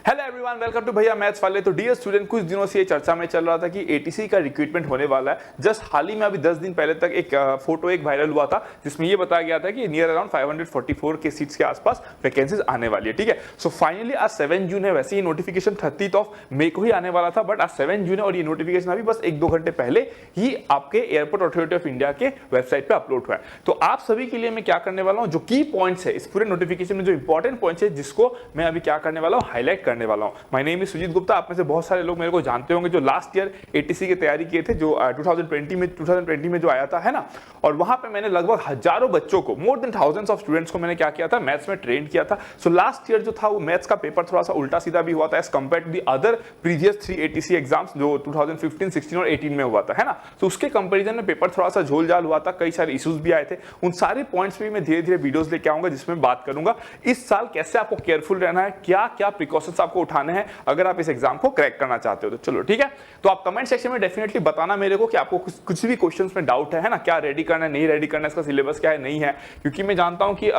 Hello everyone, welcome to भैया maths वाले। तो डियर स्टूडेंट, कुछ दिनों से ये चर्चा में चल रहा था कि एटीसी का रिक्रूटमेंट होने वाला है। जस्ट हाल ही में अभी 10 दिन पहले तक एक फोटो एक वायरल हुआ था जिसमें ये बताया गया था कि नियर अराउंड 544 के सीट्स के आसपास वैकेंसीज आने वाली है। ठीक है, सो फाइनली आज 7 जून है। वैसे ही नोटिफिकेशन 30 मई को ही आने वाला था, बट आज 7 जून है और ये नोटिफिकेशन अभी बस 1-2 घंटे पहले ही आपके एयरपोर्ट अथॉरिटी ऑफ इंडिया के वेबसाइट पे अपलोड हुआ है। तो आप सभी के लिए मैं क्या करने वाला हूँ, जो की पॉइंट्स है इस पूरे नोटिफिकेशन में, जो इंपॉर्टेंट पॉइंट्स है जिसको मैं अभी क्या करने वाला हूँ, हाईलाइट करने वाला हूँ। My name is Sujit Gupta. आप में से बहुत सारे लोग मेरे को जानते होंगे जो लास्ट ईयर एटीसी की तैयारी किए थे, जो 2020 में जो आया था, है ना। और वहां पे मैंने लगभग हजारों बच्चों को, more than thousands of students को मैंने क्या किया था, मैथ्स में ट्रेन किया था। सो लास्ट ईयर जो था वो मैथ्स का पेपर थोड़ा सा उल्टा सीधा भी हुआ था as compare to the other previous 3 ATC exams जो 2015, 16 और 18 में हुआ था, है ना। तो उसके कंपेरिजन में पेपर थोड़ा सा झोल झाल हुआ था, कई सारे इश्यूज भी आए थे। उन सारे पॉइंट्स पे मैं धीरे धीरे वीडियोस लेके आऊंगा जिसमें बात करूंगा इस साल कैसे आपको केयरफुल रहना है, क्या क्या प्रिकॉशंस आपको उठाने हैं अगर आप इस एग्जाम को क्रैक करना चाहते हो। तो चलो ठीक है, तो आप कमेंट सेक्शन में डेफिनेटली बताना मेरे को कि आपको कुछ भी क्वेश्चंस में डाउट है ना, क्या रेडी करना है, नहीं रेडी करना है, इसका सिलेबस क्या है, नहीं है। क्योंकि मैं जानता हूं कि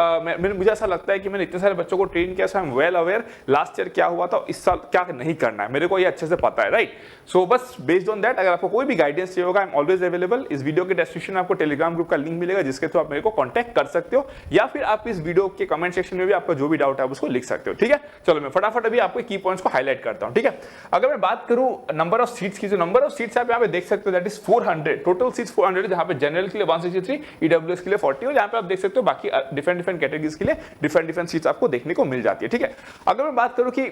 मुझे ऐसा लगता है कि मैंने इतने सारे बच्चों को ट्रेन किया, so I am well aware last year क्या हुआ था, इस साल क्या नहीं करना है, मेरे को ये अच्छे से पता है, राइट। सो बस बेस्ड ऑन दैट अगर आपको कोई भी गाइडेंस चाहिए होगा, आई एम ऑलवेज अवेलेबल। इस वीडियो के डिस्क्रिप्शन में आपको टेलीग्राम ग्रुप का लिंक मिलेगा जिसके थ्रू आप मेरे को कॉन्टैक्ट कर सकते हो, या फिर आप इस वीडियो के कमेंट सेक्शन में भी आपका जो भी डाउट है उसको लिख सकते हो। ठीक है, चलो मैं फटाफट अभी आपको की पॉइंट्स को हाईलाइट करता हूं। ठीक है, अगर मैं बात करूं नंबर ऑफ सीट्स की, जो नंबर ऑफ सीट्स आप यहाँ पे देख सकते हो दैट इज 400, टोटल सीट्स 400, जहां पे जनरल के लिए 163, ईडब्ल्यूएस के लिए 40 और यहाँ पे आप देख सकते हो बाकी डिफरेंट कैटेगरीज के लिए डिफरेंट सीट्स आपको देखने को मिल जाती है। ठीक है, अगर मैं बात करूं कि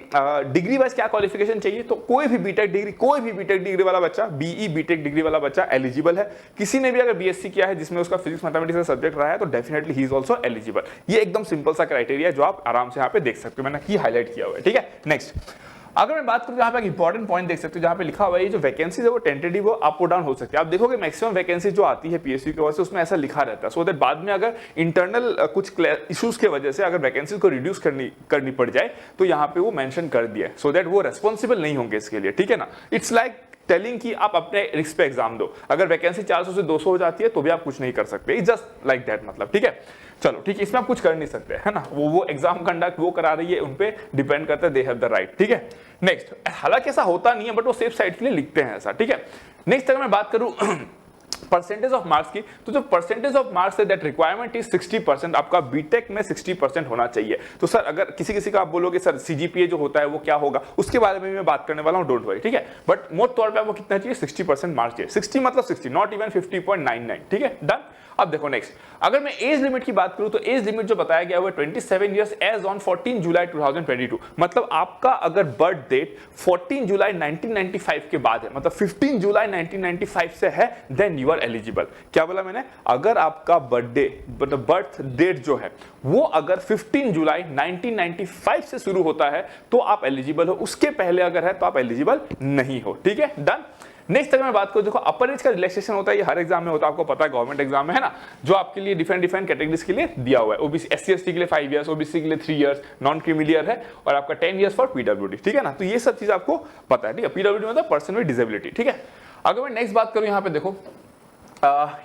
डिग्री वाइज क्या क्वालिफिकेशन चाहिए, तो कोई भी बीटेक डिग्री वाला बच्चा, बीई बीटेक डिग्री वाला बच्चा एलिजिबल है। किसी ने भी अगर बीएससी किया है जिसमें उसका फिजिक्स मैथमेटिक्स का सब्जेक्ट रहा है तो definitely he is also eligible. ये एकदम सिंपल सा क्राइटेरिया है जो आप आराम से यहाँ पे देख सकते हो, मैंने की हाईलाइट किया हुआ है। ठीक है, नेक्स्ट अगर मैं बात करूं, यहाँ पे एक इंपॉर्टेंट पॉइंट देख सकते हो जहां पे लिखा हुआ है ये जो वैकेंसीज है वो टेंटेटिव वो अप और डाउन हो सकती है। आप देखोगे मैक्सिमम वैकेंसी जो आती है पीएसयू की वजह से उसमें ऐसा लिखा रहता है, सो दैट बाद में अगर इंटरनल कुछ इश्यूज की वजह से अगर वैकेंसीज को रिड्यूस करनी पड़ जाए तो यहाँ पे वो मेंशन कर दिया है, सो दैट वो रेस्पॉन्सिबल नहीं होंगे इसके लिए। ठीक है ना, इट्स लाइक टेलिंग कि आप अपने रिस्क पे एग्जाम दो, अगर वैकेंसी 400 से 200 हो जाती है तो भी आप कुछ नहीं कर सकते, इट्स जस्ट लाइक दैट। मतलब ठीक है, चलो ठीक है, इसमें आप कुछ कर नहीं सकते, है ना। वो एग्जाम कंडक्ट वो करा रही है, उन पे डिपेंड करता है, दे हैव द राइट। ठीक है, नेक्स्ट, हालांकि ऐसा होता नहीं है बट वो सेफ साइड के लिए लिखते हैं ऐसा। ठीक है, नेक्स्ट अगर मैं बात करूं परसेंटेज ऑफ मार्क्स की, तो जो परसेंटेज ऑफ मार्क्स है दैट रिक्वायरमेंट इज 60%। आपका बीटेक में 60% होना चाहिए। तो सर अगर किसी का आप बोलोगे सर सीजीपीए जो होता है वो क्या होगा, उसके बारे में मैं बात करने वाला हूं, डोंट वरी। ठीक है, बट मोटे तौर पे आपको कितना चाहिए, 60% मार्क्स चाहिए। 60 मतलब 60, नॉट इवन 50.99। ठीक है, डन। अब देखो नेक्स्ट, अगर मैं एज लिमिट की बात करूं तो एज लिमिट जो बताया गया है 27 ईयर्स एज ऑन 14 जुलाई 2022। मतलब आपका अगर बर्थ डेट 14 जुलाई 1995 के बाद है, मतलब 15 जुलाई 1995 से है, देन यू आर एलिजिबल। क्या बोला मैंने, अगर आपका बर्थ डेट जो है वो अगर 15 जुलाई 1995 से शुरू होता है तो आप एलिजिबल हो, उसके पहले अगर है तो आप एलिजिबल नहीं हो। ठीक है, डन। नेक्स्ट अगर मैं बात करूं, देखो अपर एज का रिलैक्सेशन होता है, ये हर एग्जाम में होता है, आपको पता है, गवर्नमेंट एग्जाम में, है ना, जो आपके लिए डिफरेंट कैटेगरीज के लिए दिया हुआ है। ओबीसी एससी एसटी के लिए 5 इयर्स, ओबीसी के लिए 3 इयर्स, नॉन क्रीमिलियर है, और आपका 10 इयर्स फॉर पीडब्ल्यूडी। ठीक है ना, तो ये सब चीज आपको पता है। ठीक है, पीडब्ल्यूडी मतलब पर्सन विद डिसेबिलिटी। ठीक है, अगर मैं नेक्स्ट बात करूं, यहाँ पे देखो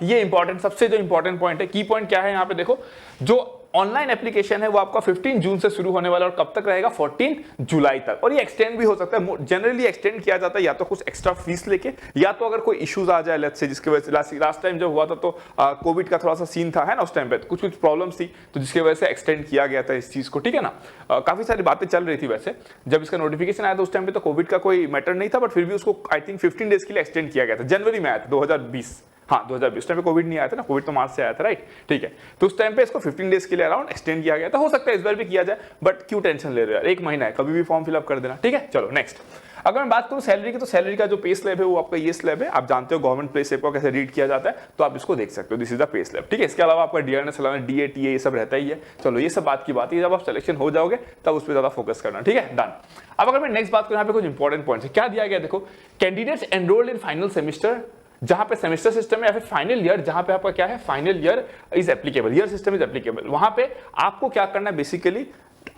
ये इंपॉर्टेंट, सबसे जो इंपॉर्टेंट पॉइंट है, की पॉइंट क्या है यहाँ पे देखो, जो ऑनलाइन एप्लीकेशन है वो आपका 15 जून से शुरू होने वाला और कब तक रहेगा, 14 जुलाई तक। और ये एक्सटेंड भी हो सकता है, जनरली एक्सटेंड किया जाता है या तो कुछ एक्स्ट्रा फीस लेके, या तो अगर कोई इश्यूज आ जाए लेट्स से, जिसकी वजह से लास्ट टाइम जब हुआ था तो कोविड का थोड़ा सा सीन था, है ना, उस टाइम पे कुछ प्रॉब्लम्स थी, तो जिसकी वजह से एक्सटेंड किया गया था इस चीज को। ठीक है ना, काफी सारी बातें चल रही थी वैसे जब इसका नोटिफिकेशन आया था, उस टाइम पे तो कोविड का कोई मैटर नहीं था, बट फिर भी उसको आई थिंक 15 डेज के लिए एक्सटेंड किया गया था। जनवरी में आया था 2020, हाँ 2020 टाइम पे कोविड नहीं आया था ना, कोविड तो मार्च से आया था, राइट। ठीक है, तो उस टाइम पे इसको 15 डेज के लिए अराउंड एक्सटेंड किया गया था, हो सकता है इस बार भी किया जाए, बट क्यों टेंशन ले रहे हो यार, 1 महीना है, कभी भी फॉर्म फिलअप कर देना। ठीक है, चलो नेक्स्ट, अगर मैं बात करूं सैलरी की, तो सैलरी का जो पे स्लैब है वो आपका ये स्लैब है, आप जानते हो गवर्नमेंट पे स्लैब को कैसे रीड किया जाता है, तो आप इसको देख सकते हो, this is the pay slab. ठीक है, इसके अलावा आपका डीआरएस अलाउंस, डीए टीए ये सब रहता ही है। चलो ये सब बात की बात है, जब आप सिलेक्शन हो जाओगे तब उस पर ज्यादा फोकस करना। ठीक है, डन। अब अगर मैं नेक्स्ट बात करूं, यहाँ पे कुछ इंपॉर्टेंट पॉइंट्स है, क्या दिया गया देखो, candidates enrolled in final semester, जहां पे सेमेस्टर सिस्टम है, या फिर फाइनल ईयर जहां पे आपका क्या है, final year is applicable, year system is applicable, वहां पे आपको क्या करना है बेसिकली,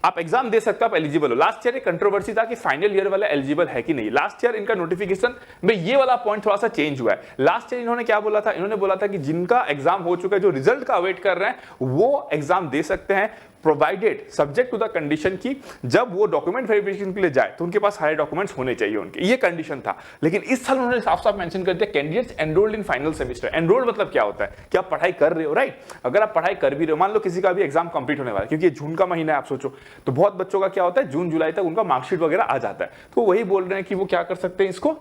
आप एग्जाम दे सकते हो, आप एलिजिबल हो। लास्ट ईयर एक कंट्रोवर्सी था कि फाइनल ईयर वाला एलिजिबल है कि नहीं। लास्ट ईयर इनका नोटिफिकेशन में ये वाला पॉइंट थोड़ा सा चेंज हुआ है। लास्ट ईयर इन्होंने क्या बोला था, इन्होंने बोला था कि जिनका एग्जाम हो चुका है, जो रिजल्ट का अवेट कर रहे हैं, वो एग्जाम दे सकते हैं, provided subject to the condition की जब वो डॉक्यूमेंट वेरिफिकेशन के लिए जाए तो उनके पास सारे डॉक्यूमेंट्स होने चाहिए उनके, ये कंडीशन था। लेकिन इस साल उन्होंने साफ साफ मेंशन कर दिया candidates enrolled in final semester. Enrolled मतलब क्या होता है कि आप पढ़ाई कर रहे हो, राइट। अगर आप पढ़ाई कर भी रहे हो, मान लो किसी का भी एग्जाम कंप्लीट होने वाला है, क्योंकि ये जून का महीना है, आप सोचो, तो बहुत बच्चों का क्या होता है, जून जुलाई तक उनका मार्कशीट वगैरह आ जाता है, तो वही बोल रहे हैं कि वो क्या कर सकते हैं, इसको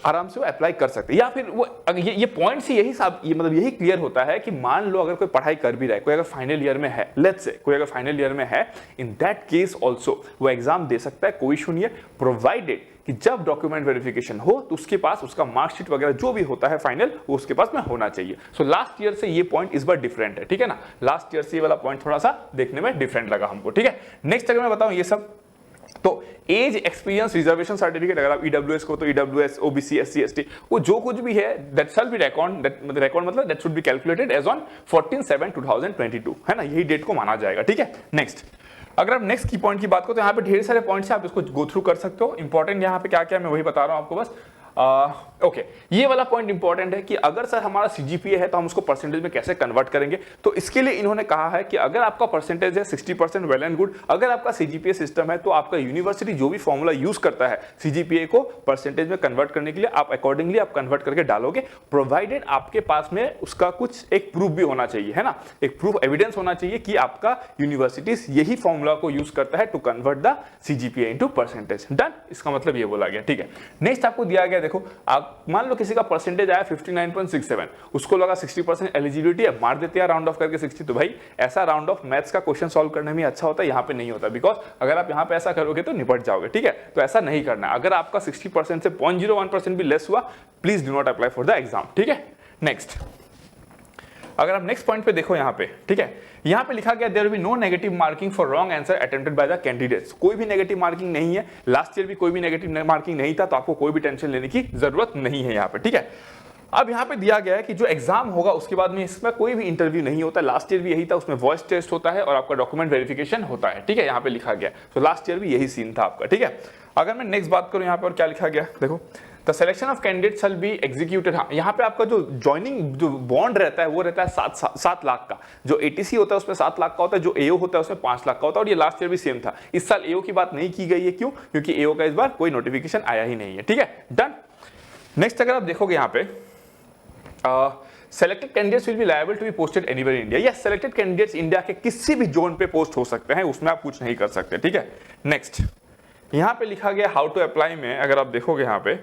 आराम से वो अप्लाई कर सकते हैं। या फिर वो ये पॉइंट से यही मतलब यही क्लियर होता है कि मान लो अगर कोई पढ़ाई कर भी रहा है, कोई अगर फाइनल ईयर में है, लेट्स से कोई अगर फाइनल ईयर में है, इन दैट केस आल्सो वो एग्जाम दे सकता है, कोई इशू नहीं है, प्रोवाइडेड कि जब डॉक्यूमेंट वेरिफिकेशन हो तो उसके पास उसका मार्कशीट वगैरह जो भी होता है फाइनल, वो उसके पास में होना चाहिए। सो लास्ट ईयर से ये पॉइंट इस बार डिफरेंट है, ठीक है ना। लास्ट ईयर से ये वाला पॉइंट थोड़ा सा देखने में डिफरेंट लगा हमको, ठीक है। नेक्स्ट अगर मैं बताऊं ये सब, तो एज, एक्सपीरियंस, रिजर्वेशन सर्टिफिकेट, अगर आप ईडब्ल्यूएस को तो ईडब्ल्यूएस, ओबीसी, एससी, एसटी, वो जो कुछ भी है दैट शैल बी रिकॉर्ड मतलब that should be calculated as on 14/7/2022, है ना, यही डेट को माना जाएगा, ठीक है। नेक्स्ट अगर आप नेक्स्ट की पॉइंट की बात करो तो यहाँ पे ढेर सारे पॉइंट्स हैं, आप इसको गो थ्रू कर सकते हो। इंपॉर्टेंट यहाँ पे क्या क्या मैं वही बता रहा हूँ आपको बस। ओके, ये वाला पॉइंट इंपॉर्टेंट है कि अगर सर हमारा सीजीपीए है तो हम उसको परसेंटेज में कैसे कन्वर्ट करेंगे। तो इसके लिए इन्होंने कहा है कि अगर आपका परसेंटेज है 60%, वेल एंड गुड। अगर आपका सीजीपीए सिस्टम है तो आपका यूनिवर्सिटी जो भी फॉर्मूला यूज करता है सीजीपीए को परसेंटेज में कन्वर्ट करने के लिए, आप अकॉर्डिंगली आप कन्वर्ट करके डालोगे, प्रोवाइडेड आपके पास में उसका कुछ एक प्रूफ भी होना चाहिए, है ना, एक प्रूफ एविडेंस होना चाहिए कि आपका यूनिवर्सिटी यही फॉर्मूला को यूज करता है to convert the CGPA into percentage. Done, इसका मतलब ये बोला गया, ठीक है। नेक्स्ट आपको दिया गया, देखो आप मान लो किसी का परसेंटेज आया 59.67, उसको लगा 60% एलिजिबिलिटी है, मार देते हैं राउंड ऑफ करके 60। तो भाई ऐसा राउंड ऑफ मैथ्स का क्वेश्चन सॉल्व करने में अच्छा होता है, यहाँ पे नहीं होता, बिकॉज अगर आप यहाँ पे ऐसा करोगे तो निपट जाओगे, ठीक है। तो ऐसा नहीं करना है। अगर आपका 60% से 0.01% भी लेस हुआ, please do not apply for the exam, ठीक है। नेक्स्ट अगर आप नेक्स्ट पॉइंट पे देखो यहाँ पे, ठीक है, यहाँ पे लिखा गया there will be no negative marking for wrong answer attempted by the candidates. कोई भी नेगेटिव मार्किंग नहीं है, लास्ट ईयर भी कोई भी नेगेटिव मार्किंग नहीं था, तो आपको कोई भी टेंशन लेने की जरूरत नहीं है यहाँ पे, ठीक है। अब यहाँ पे दिया गया है कि जो एग्जाम होगा उसके बाद में इसमें कोई भी इंटरव्यू नहीं होता। लास्ट ईयर भी यही था, उसमें वॉइस टेस्ट होता है और आपका डॉक्यूमेंट वेरिफिकेशन होता है, ठीक है, यहाँ पे लिखा गया। तो लास्ट ईयर भी यही सीन था आपका, ठीक है। अगर मैं नेक्स्ट बात करूँ यहाँ पे और क्या लिखा गया, देखो the selection of candidate shall be executed. हाँ, यहाँ पे आपका जो ज्वाइनिंग जो बॉन्ड रहता है वो रहता है 7 लाख का। जो एटीसी होता है उसमें 7 लाख का होता है, जो एओ होता है उसमें 5 लाख का होता है, और ये लास्ट ईयर भी सेम था। इस साल एओ की बात नहीं की गई है, क्यों? क्योंकि एओ का इस बार कोई नोटिफिकेशन आया ही नहीं है, ठीक है। डन। नेक्स्ट अगर आप देखोगे यहाँ पे selected candidates will be liable to be posted anywhere in India. Yes, selected candidates India के किसी भी जोन पे पोस्ट हो सकते हैं, उसमें आप कुछ नहीं कर सकते, ठीक है। नेक्स्ट यहां पे लिखा गया हाउ टू अप्लाई में, अगर आप देखोगे यहां पे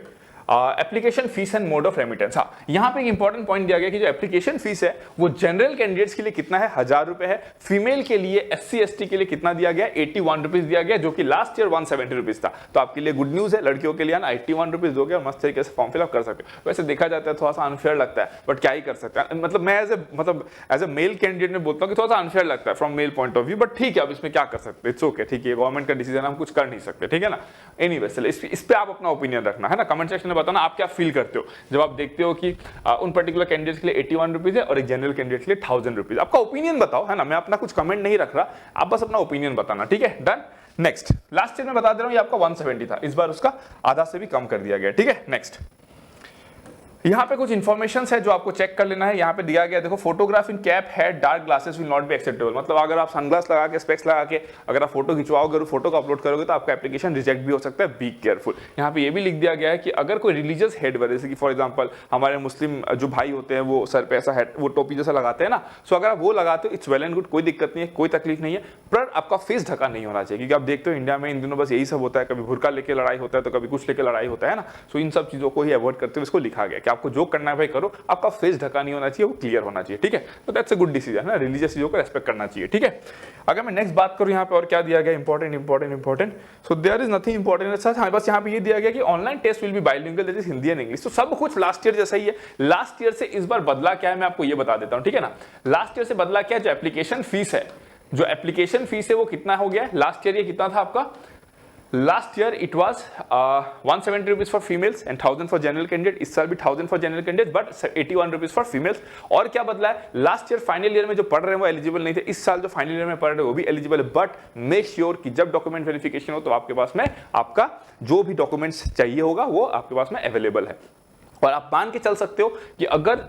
application fees and mode of remittance. हाँ, यहाँ पे एक इंपॉर्टेंट पॉइंट दिया गया कि जो एप्लीकेशन फीस है वो जनरल कैंडिडेट्स के लिए कितना है, 1000 रुपए है। फीमेल के लिए एससी एसटी के लिए कितना दिया गया, 81 रुपीज दिया गया, जो कि लास्ट ईयर 170 रुपीज था। तो आपके लिए गुड न्यूज है, लड़कियों के लिए ना 81 रुपीज दोगे और मस्त तरीके से फॉर्म फिलअप कर सकते हो। वैसे देखा जाता है थोड़ा सा अनफेयर लगता है, बट क्या ही कर सकते हैं। मतलब मैं एज ए मेल कैंडिडेट में बोलता हूँ कि थोड़ा सा अनफेयर लगता है from male point of view, but ठीक है, अब इसमें क्या कर सकते हैं, इट्स ओके, ठीक है, गवर्नमेंट का डिसीजन हम कुछ कर नहीं सकते, ठीक है ना। एनीवे चलो इस पे आप अपना ओपिनियन रखना, है ना, कमेंट सेक्शन में बताना आप क्या फील करते हो जब आप देखते हो कि उन पर्टिकुलर कैंडिडेट्स के लिए 81 रुपीज है और एक जनरल कैंडिडेट के लिए 1000 रुपीज। आपका ओपिनियन बताओ, है ना, मैं अपना कुछ कमेंट नहीं रख रहा, आप बस अपना ओपिनियन बताना, ठीक है। डन। नेक्स्ट लास्ट ईयर में बता दे रहा हूं, ये आपका 170 था, इस बार उसका आधा से भी कम कर दिया गया, ठीक है। नेक्स्ट यहाँ पे कुछ इन्फॉर्मेशन है जो आपको चेक कर लेना है। यहाँ पे दिया गया, देखो, photograph in cap head dark glasses will not be acceptable. मतलब अगर आप सनग्लास लगा के, स्पेक्स लगा के अगर आप फोटो खिंचवाओगे और फोटो को अपलोड करोगे तो आपका एप्लीकेशन रिजेक्ट भी हो सकता है, बी केयरफुल। यहाँ पे ये भी लिख दिया गया है कि अगर कोई रिलीजियस हेड वेयर, जैसे कि फॉर एग्जाम्पल हमारे मुस्लिम जो भाई होते हैं वो सर पे ऐसा हेड, वो टोपी जैसा लगाते हैं ना, सो अगर आप वो लगाते हो इट्स वेल एंड गुड, कोई दिक्कत नहीं है, कोई तकलीफ नहीं है, पर आपका फेस ढका नहीं होना चाहिए। क्योंकि आप देखते हो इंडिया में इन दिनों बस यही सब होता है, कभी भुरका लेके लड़ाई होता है तो कभी कुछ लेके लड़ाई होता है ना। सो इन सब चीजों को ही अवॉइड करते हुए इसको लिखा गया कि आपको जो करना है भाई करो, आपका फेस ढका नहीं होना चाहिए, वो क्लियर होना चाहिए, ठीक है। तो दैट्स अ गुड डिसीजन, है ना, रिलीजियस चीजों को रेस्पेक्ट करना चाहिए, ठीक है। अगर मैं नेक्स्ट बात करूं यहाँ पे और क्या दिया गया, important, so there is nothing important such. हाँ, बस यहाँ पे ये दिया गया कि online test will be bilingual, that is Hindi and English. तो सब कुछ लास्ट ईयर जैसा ही है। लास्ट ईयर से इस बार बदला क्या है मैं आपको ये बता देता हूँ, ठीक है ना। लास्ट ईयर से बदला क्या है, जो एप्लीकेशन फीस है वो कितना हो गया है। लास्ट ईयर ये कितना था आपका last year it was 170 rupees for females and 1000 for general candidate. इस साल भी 1000 for general candidate but 81 rupees for females. और क्या बदला है, लास्ट ईयर फाइनल ईयर में जो पढ़ रहे हैं वो एलिजिबल नहीं थे, इस साल जो फाइनल ईयर में पढ़ रहे हैं वो भी एलिजिबल है, बट मेक श्योर कि जब डॉक्यूमेंट वेरिफिकेशन हो तो आपके पास में आपका जो भी डॉक्यूमेंट्स चाहिए होगा वो आपके पास में अवेलेबल है। और आप मान के चल सकते हो कि अगर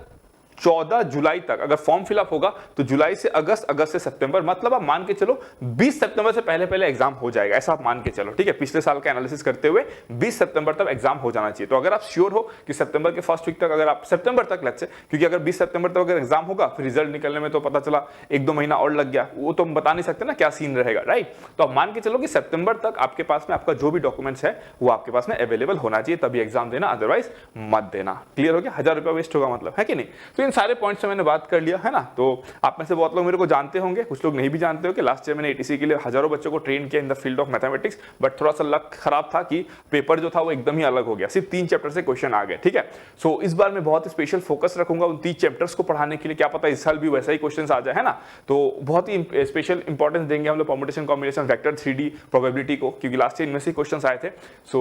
14 जुलाई तक अगर फॉर्म फिलअप होगा तो जुलाई से अगस्त, अगस्त से सितंबर, मतलब आप मान के चलो 20 सितंबर से पहले पहले एग्जाम हो जाएगा, ऐसा आप मान के चलो, ठीक है। पिछले साल का एनालिसिस करते हुए 20 सितंबर तक एग्जाम हो जाना चाहिए। तो अगर आप श्योर हो कि सितंबर के फर्स्ट वीक तक, अगर आप सितंबर तक लेट्स से, क्योंकि अगर 20 सितंबर तक अगर एग्जाम होगा फिर रिजल्ट निकलने में तो पता चला 1-2 महीना और लग गया, वो तो हम बता नहीं सकते ना क्या सीन रहेगा, राइट। तो आप मान के चलो कि सितंबर तक आपके पास में आपका जो भी डॉक्यूमेंट्स है वो आपके पास में अवेलेबल होना चाहिए, तभी एग्जाम देना, अदरवाइज मत देना। क्लियर हो गया, 1000 रुपया वेस्ट होगा मतलब, है कि नहीं। तो इन सारे पॉइंट्स मैंने बात कर लिया है ना। तो आप में से बहुत लोग मेरे को जानते होंगे, कुछ लोग नहीं भी जानते हो कि लास्ट ईयर मैंने एटीसी के लिए हजारों बच्चों को ट्रेन किया in the field of mathematics, but थोड़ा सा लक खराब था कि पेपर जो था वो एकदम ही अलग हो गया, सिर्फ 3 चैप्टर से क्वेश्चन आ गए, ठीक है। सो इस बार मैं बहुत स्पेशल फोकस रखूंगा उन 3 चैप्टर्स को पढ़ाने के लिए, क्या पता इस साल भी वैसा ही क्वेश्चन आ जाए, है ना। तो बहुत ही स्पेशल इंपॉर्टेंस देंगे हम लोग permutation combination vector 3D probability को, क्योंकि लास्ट ईयर इनमें से क्वेश्चन आए थे। So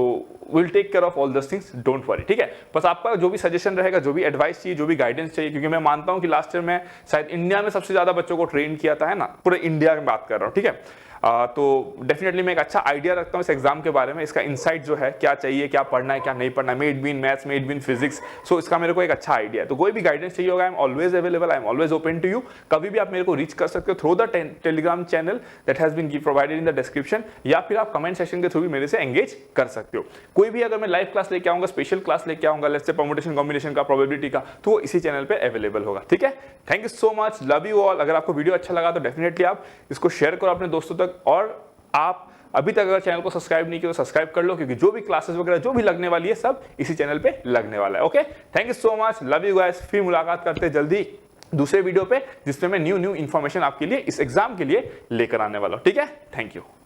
will take care of all these things, don't worry, ठीक है। बस आपका जो भी सजेशन रहेगा, जो भी एडवाइस चाहिए, जो भी गाइडेंस चाहिए, क्योंकि मैं मानता हूं कि लास्ट ईयर में शायद इंडिया में सबसे ज्यादा बच्चों को ट्रेन किया था, है ना, पूरे इंडिया में बात कर रहा हूं, ठीक है। तो डेफिनेटली मैं एक अच्छा आइडिया रखता हूं इस एग्जाम के बारे में, इसका इनसाइट जो है, क्या चाहिए, क्या पढ़ना है, क्या नहीं पढ़ना है, maybe in maths, maybe in physics, so इसका मेरे को एक अच्छा आइडिया है। तो कोई भी गाइडेंस चाहिए होगा, I am always available, I am always open to you. कभी भी आप मेरे को रीच कर सकते हो through the Telegram channel that has been provided in the description, या फिर आप कमेंट सेक्शन के थ्रू भी मेरे से एंगेज कर सकते हो। कोई भी अगर मैं लाइव क्लास लेके आऊंगा, स्पेशल क्लास लेके आऊंगा, लेट्स से परम्यूटेशन कॉम्बिनेशन का, प्रोबेबिलिटी का, तो वो इसी चैनल पे अवेलेबल होगा, ठीक है। Thank you so much, love you all. अगर आपको वीडियो अच्छा लगा तो डेफिनेटली आप इसको शेयर करो अपने दोस्तों तक, और आप अभी तक अगर चैनल को सब्सक्राइब नहीं किया तो सब्सक्राइब कर लो, क्योंकि जो भी क्लासेस वगैरह जो भी लगने वाली है सब इसी चैनल पे लगने वाला है। Okay, thank you so much, love you guys. फिर मुलाकात करते हैं जल्दी दूसरे वीडियो पे, जिसमें मैं न्यू इंफॉर्मेशन आपके लिए इस एग्जाम के लिए लेकर आने वाला हूं, ठीक है। Thank you.